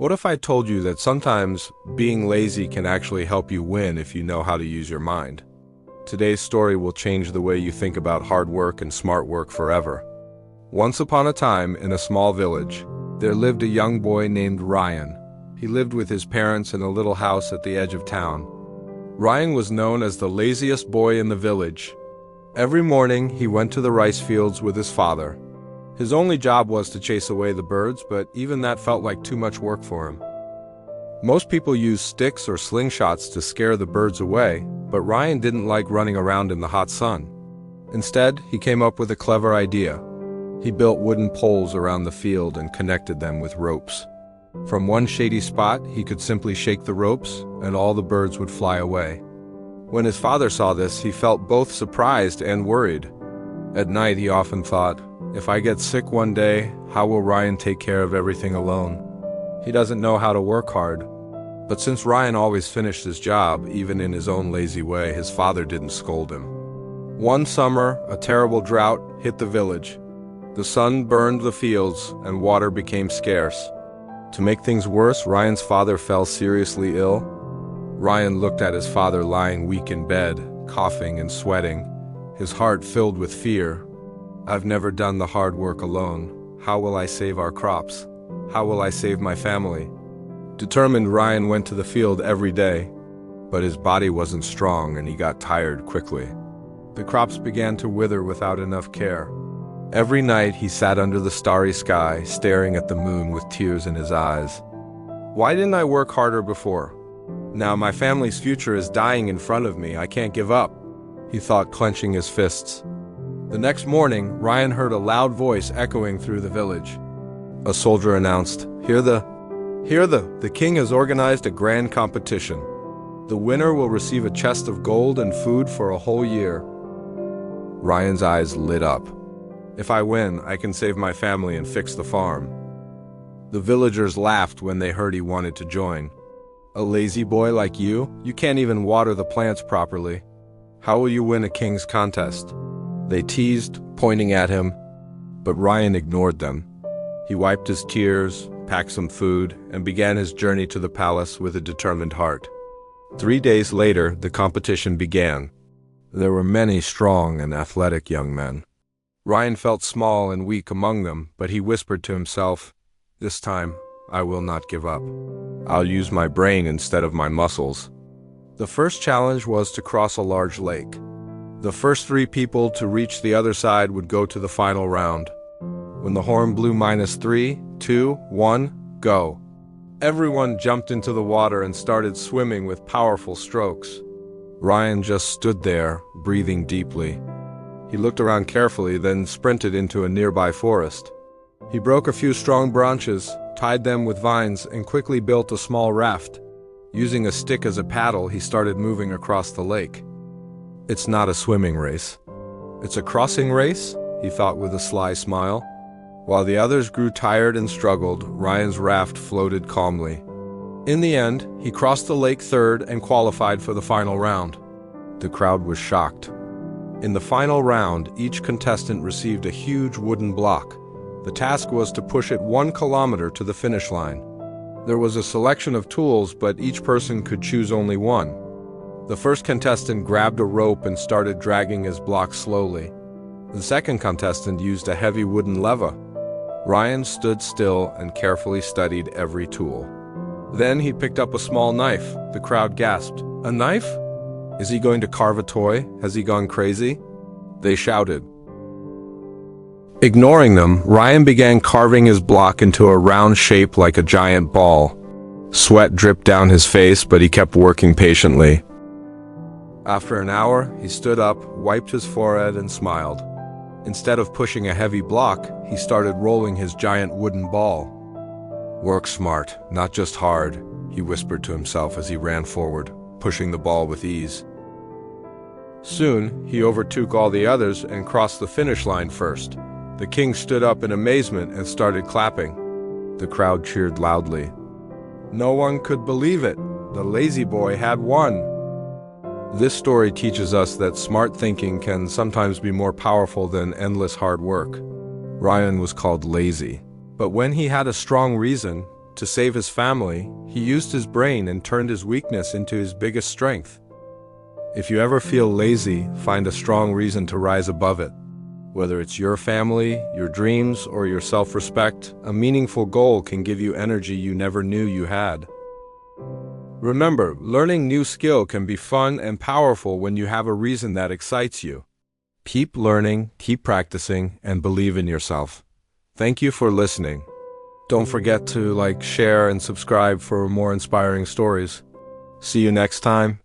What if I told you that sometimes being lazy can actually help you win if you know how to use your mind? Today's story will change the way you think about hard work and smart work forever. Once upon a time, in a small village, there lived a young boy named Ryan. He lived with his parents in a little house at the edge of town. Ryan was known as the laziest boy in the village. Every morning, he went to the rice fields with his father. His only job was to chase away the birds, but even that felt like too much work for him. Most people use sticks or slingshots to scare the birds away, but Ryan didn't like running around in the hot sun. Instead, he came up with a clever idea. He built wooden poles around the field and connected them with ropes. From one shady spot, he could simply shake the ropes, and all the birds would fly away. When his father saw this, he felt both surprised and worried. At night, he often thought, if I get sick one day, how will Ryan take care of everything alone? He doesn't know how to work hard. But since Ryan always finished his job, even in his own lazy way, his father didn't scold him. One summer, a terrible drought hit the village. The sun burned the fields, and water became scarce. To make things worse, Ryan's father fell seriously ill. Ryan looked at his father lying weak in bed, coughing and sweating, his heart filled with fear. I've never done the hard work alone. How will I save our crops? How will I save my family? Determined, Ryan went to the field every day, but his body wasn't strong and he got tired quickly. The crops began to wither without enough care. Every night he sat under the starry sky, staring at the moon with tears in his eyes. Why didn't I work harder before? Now my family's future is dying in front of me. I can't give up, he thought, clenching his fists. The next morning, Ryan heard a loud voice echoing through the village. A soldier announced, Hear the king has organized a grand competition. The winner will receive a chest of gold and food for a whole year. Ryan's eyes lit up. If I win, I can save my family and fix the farm. The villagers laughed when they heard he wanted to join. A lazy boy like you can't even water the plants properly. How will you win a king's contest? They teased, pointing at him, but Ryan ignored them. He wiped his tears, packed some food, and began his journey to the palace with a determined heart. 3 days later, the competition began. There were many strong and athletic young men. Ryan felt small and weak among them, but he whispered to himself, This time, I will not give up. I'll use my brain instead of my muscles. The first challenge was to cross a large lake. The first 3 people to reach the other side would go to the final round. When the horn blew -3, 2, 1, go. Everyone jumped into the water and started swimming with powerful strokes. Ryan just stood there, breathing deeply. He looked around carefully, then sprinted into a nearby forest. He broke a few strong branches, tied them with vines, and quickly built a small raft. Using a stick as a paddle, he started moving across the lake. It's not a swimming race. It's a crossing race, he thought with a sly smile. While the others grew tired and struggled, Ryan's raft floated calmly. In the end, he crossed the lake third and qualified for the final round. The crowd was shocked. In the final round, each contestant received a huge wooden block. The task was to push it 1 kilometer to the finish line. There was a selection of tools, but each person could choose only one. The first contestant grabbed a rope and started dragging his block slowly. The second contestant used a heavy wooden lever. Ryan stood still and carefully studied every tool. Then he picked up a small knife. The crowd gasped. A knife? Is he going to carve a toy? Has he gone crazy? They shouted. Ignoring them, Ryan began carving his block into a round shape like a giant ball. Sweat dripped down his face, but he kept working patiently. After an hour, he stood up, wiped his forehead, and smiled. Instead of pushing a heavy block, he started rolling his giant wooden ball. Work smart, not just hard, he whispered to himself as he ran forward, pushing the ball with ease. Soon, he overtook all the others and crossed the finish line first. The king stood up in amazement and started clapping. The crowd cheered loudly. No one could believe it. The lazy boy had won. This story teaches us that smart thinking can sometimes be more powerful than endless hard work. Ryan was called lazy, but when he had a strong reason To save his family, he used his brain and turned his weakness into his biggest strength. If you ever feel lazy, find a strong reason to rise above it. Whether it's your family, your dreams, or your self-respect, a meaningful goal can give you energy you never knew you had. Remember, learning new skill can be fun and powerful when you have a reason that excites you. Keep learning, keep practicing, and believe in yourself. Thank you for listening. Don't forget to like, share, and subscribe for more inspiring stories. See you next time.